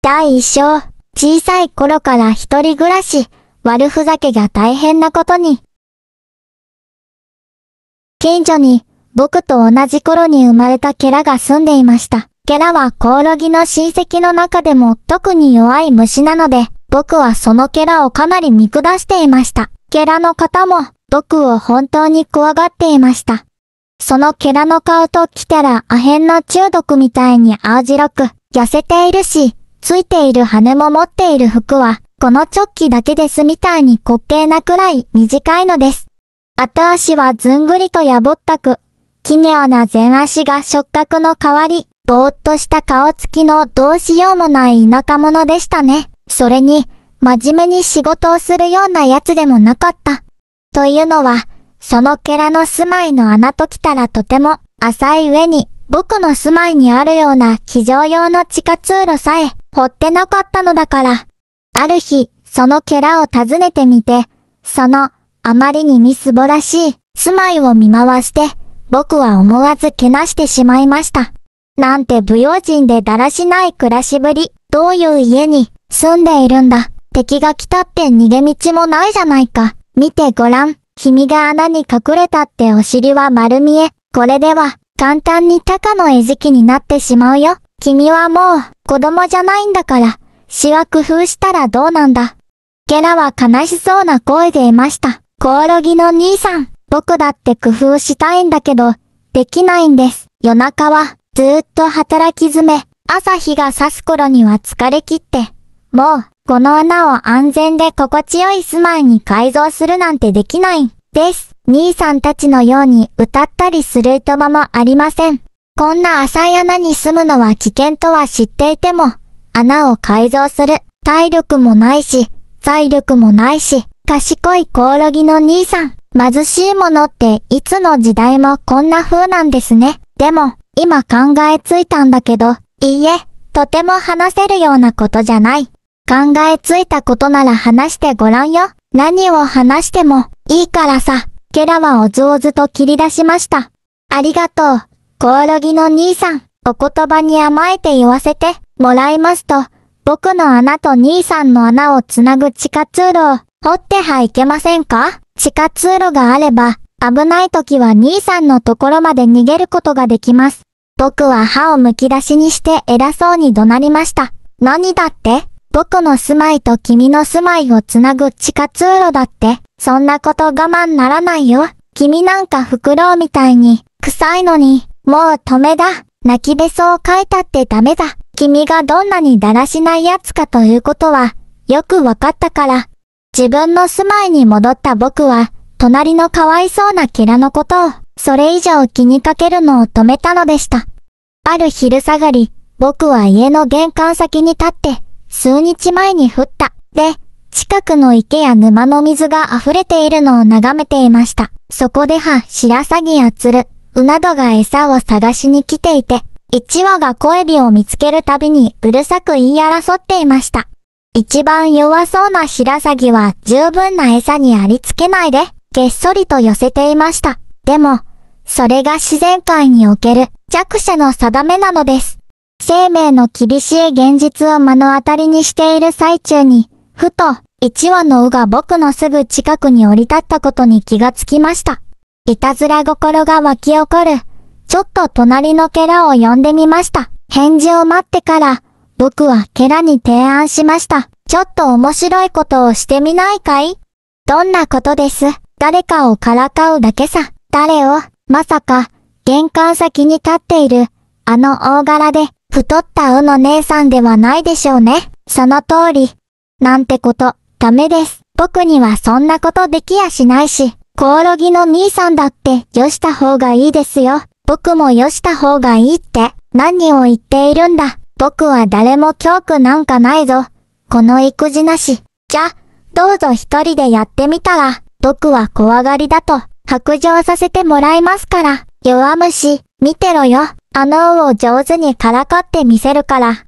第一章、小さい頃から一人暮らし、悪ふざけが大変なことに。近所に、僕と同じ頃に生まれたケラが住んでいました。ケラはコオロギの親戚の中でも特に弱い虫なので、僕はそのケラをかなり見下していました。ケラの方も、僕を本当に怖がっていました。そのケラの顔と来たらアヘンの中毒みたいに青白く、痩せているし、ついている羽も持っている服は、このチョッキだけですみたいに滑稽なくらい短いのです。後足はずんぐりとやぼったく、奇妙な前足が触覚の代わり、ぼーっとした顔つきのどうしようもない田舎者でしたね。それに、真面目に仕事をするようなやつでもなかった。というのは、そのケラの住まいの穴ときたらとても浅い上に、僕の住まいにあるような非常用の地下通路さえ掘ってなかったのだから。ある日、そのケラを訪ねてみて、そのあまりにみすぼらしい住まいを見回して、僕は思わずけなしてしまいました。なんて不用心でだらしない暮らしぶり、どういう家に住んでいるんだ。敵が来たって逃げ道もないじゃないか。見てごらん。君が穴に隠れたってお尻は丸見え。これでは簡単に鷹の餌食になってしまうよ。君はもう子供じゃないんだから、詩は工夫したらどうなんだ。ケラは悲しそうな声で言いました。コオロギの兄さん、僕だって工夫したいんだけど、できないんです。夜中はずーっと働き詰め、朝日が差す頃には疲れ切って、もうこの穴を安全で心地よい住まいに改造するなんてできないんです。兄さんたちのように歌ったりするいとまもありません。こんな浅い穴に住むのは危険とは知っていても、穴を改造する体力もないし、財力もないし、賢いコオロギの兄さん、貧しいものっていつの時代もこんな風なんですね。でも、今考えついたんだけど、いいえ、とても話せるようなことじゃない。考えついたことなら話してごらんよ。何を話してもいいからさ。ケラはおずおずと切り出しました。ありがとう、コオロギの兄さん。お言葉に甘えて言わせてもらいますと、僕の穴と兄さんの穴をつなぐ地下通路を掘ってはいけませんか？地下通路があれば、危ない時は兄さんのところまで逃げることができます。僕は歯をむき出しにして偉そうに怒鳴りました。何だって？僕の住まいと君の住まいをつなぐ地下通路だって？そんなこと我慢ならないよ。君なんかフクロウみたいに臭いのに、もう止めだ。泣きべそをかいたってダメだ。君がどんなにだらしないやつかということは、よくわかったから。自分の住まいに戻った僕は、隣のかわいそうなケラのことを、それ以上気にかけるのを止めたのでした。ある昼下がり、僕は家の玄関先に立って、数日前に降った。で、近くの池や沼の水が溢れているのを眺めていました。そこでシラサギやツル、ウナドが餌を探しに来ていて、一羽が小エビを見つけるたびにうるさく言い争っていました。一番弱そうなシラサギは十分な餌にありつけないで、げっそりと寄せていました。でも、それが自然界における弱者の定めなのです。生命の厳しい現実を目の当たりにしている最中に、ふと、一羽のウが僕のすぐ近くに降り立ったことに気がつきました。いたずら心が湧き起こる。ちょっと隣のケラを呼んでみました。返事を待ってから、僕はケラに提案しました。ちょっと面白いことをしてみないかい？どんなことです？誰かをからかうだけさ。誰を？まさか、玄関先に立っている、あの大柄で、太ったウの姉さんではないでしょうね。その通り。なんてこと、ダメです。僕にはそんなことできやしないし、コオロギの兄さんだってよした方がいいですよ。僕もよした方がいいって、何を言っているんだ。僕は誰も恐怖なんかないぞ。この育児なし。じゃ、どうぞ一人でやってみたら、僕は怖がりだと、白状させてもらいますから。弱虫、見てろよ。あのウを上手にからかってみせるから。